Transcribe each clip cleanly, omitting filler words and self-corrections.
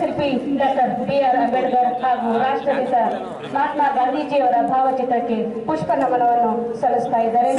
ಶಿಲ್ಪಿ doctor BR Ambedkar ಹಾಗೂ ರಾಷ್ಟ್ರಪಿತ ಮಹಾತ್ಮ ಗಾಂಧೀಜಿಯವರ ಭಾವಚಿತ್ರಕ್ಕೆ ಪುಷ್ಪ ನಮನವನ್ನು ಸಲ್ಲಿಸ್ತಾ ಇದ್ದಾರೆ.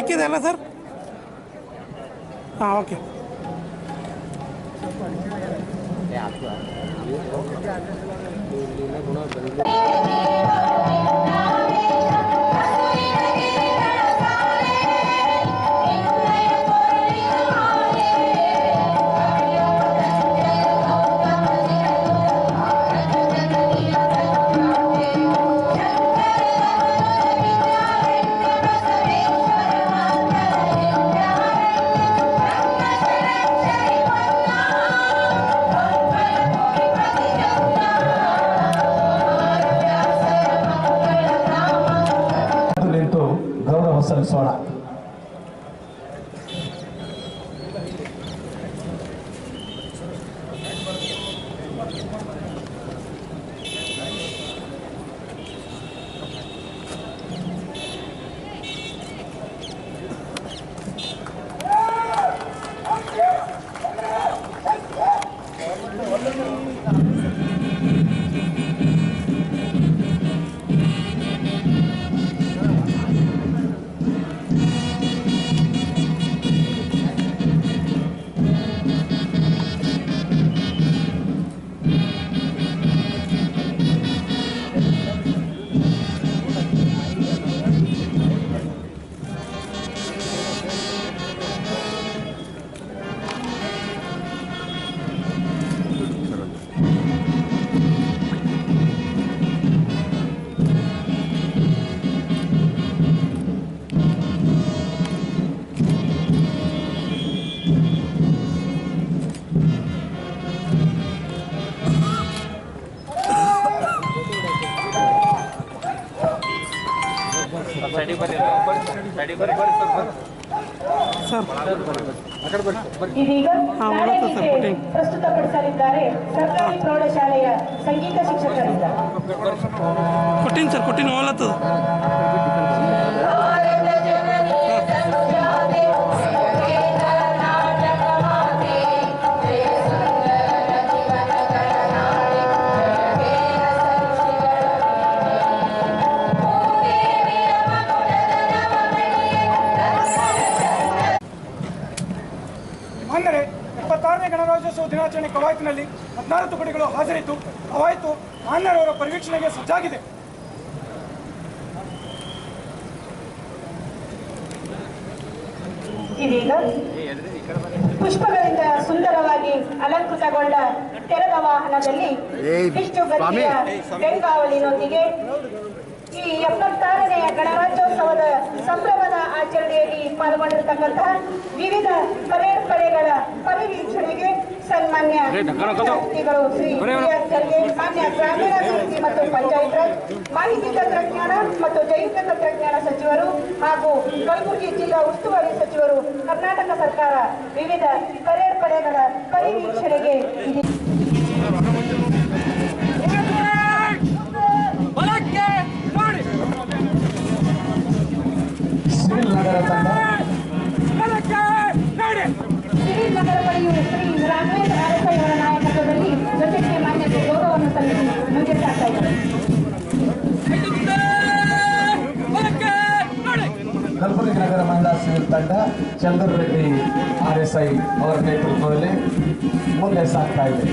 ಗೌರವ ಸಲ್ಲಿಸೋಣ. ಇದೀಗ ಪ್ರಸ್ತುತಪಡಿಸಲಿದ್ದಾರೆ ಸರ್ಕಾರಿ ಪ್ರೌಢಶಾಲೆಯ ಸಂಗೀತ ಶಿಕ್ಷಕರಿಂದ. ಅಂದರೆ 76ನೇ ಗಣರಾಜ್ಯೋತ್ಸವ ದಿನಾಚರಣೆ ಕವಾಯತಿನಲ್ಲಿ 16 ತುಕಡಿಗಳು ಹಾಜರಿದ್ದು ಕವಾಯತು ಮಾನ್ಯರವರ ಪರಿವೀಕ್ಷಣೆಗೆ ಸಜ್ಜಾಗಿದೆ. ಇದೀಗ ಪುಷ್ಪಗಳಿಂದ ಸುಂದರವಾಗಿ ಅಲಂಕೃತಗೊಂಡ ತೆರೆದ ವಾಹನದಲ್ಲಿ ವಿಷ್ಣು ಗತಿಯ ಬೆಂಗಾವಲಿನೊಂದಿಗೆ ಈ 76ನೇ ಗಣರಾಜ್ಯೋತ್ಸವದ ಸಂಭ್ರಮದ ಆಚರಣೆಯಲ್ಲಿ ಪಾಲ್ಗೊಂಡಿರತಕ್ಕಂತಹ ವಿವಿಧ ಪರೇಡ್ ಪಡೆಗಳ ಪರಿವೀಕ್ಷಣೆಗೆ ಸನ್ಮಾನ್ಯ ವ್ಯಕ್ತಿಗಳು ಶ್ರೀ ಖರ್ಗೆ, ಮಾನ್ಯ ಗ್ರಾಮೀಣಾಭಿವೃದ್ಧಿ ಮತ್ತು ಪಂಚಾಯತ್ ರಾಜ್, ಮಾಹಿತಿ ತಂತ್ರಜ್ಞಾನ ಮತ್ತು ಜೈವಿಕ ತಂತ್ರಜ್ಞಾನ ಸಚಿವರು ಹಾಗೂ ಕಲಬುರಗಿ ಜಿಲ್ಲಾ ಉಸ್ತುವಾರಿ ಸಚಿವರು, ಕರ್ನಾಟಕ ಸರ್ಕಾರ ವಿವಿಧ ಪರೇಡ್ ಪಡೆಗಳ ಪರಿವೀಕ್ಷಣೆಗೆ ನಗರ ಪಡೆಯು ಶ್ರೀ ರಾಘವೇಂದ್ರ ಅವರ ನಾಯಕತ್ವದಲ್ಲಿ ಜೊತೆಗೆ ಮಾನ್ಯತೆ ಗೌರವವನ್ನು ಸಲ್ಲಿಸಿ ಮುಂದೆ ಸಾಗ್ತಾ ಇದ್ದಾರೆ. ಕಲಬುರಗಿ ನಗರ ಮಹಿಳಾ ಸಿವಿಲ್ ತಂಡ ಚಂದ್ರ ರೆಡ್ಡಿ RSI ಅವರ ನೇತೃತ್ವದಲ್ಲಿ ಮುಂದೆ ಸಾಗ್ತಾ ಇದೆ.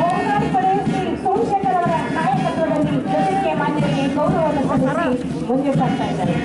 ಹೋಮಗಾರ್ಡ್ ಪಡೆ ಶ್ರೀ ಸೋಮಶೇಖರ್ ಅವರ ನಾಯಕತ್ವದಲ್ಲಿ ಜೊತೆಗೆ ಮಾನ್ಯತೆಗೆ ಗೌರವವನ್ನು ಸಲ್ಲಿಸಿ ಮುಂದೆ ಸಾಗ್ತಾ ಇದ್ದಾರೆ.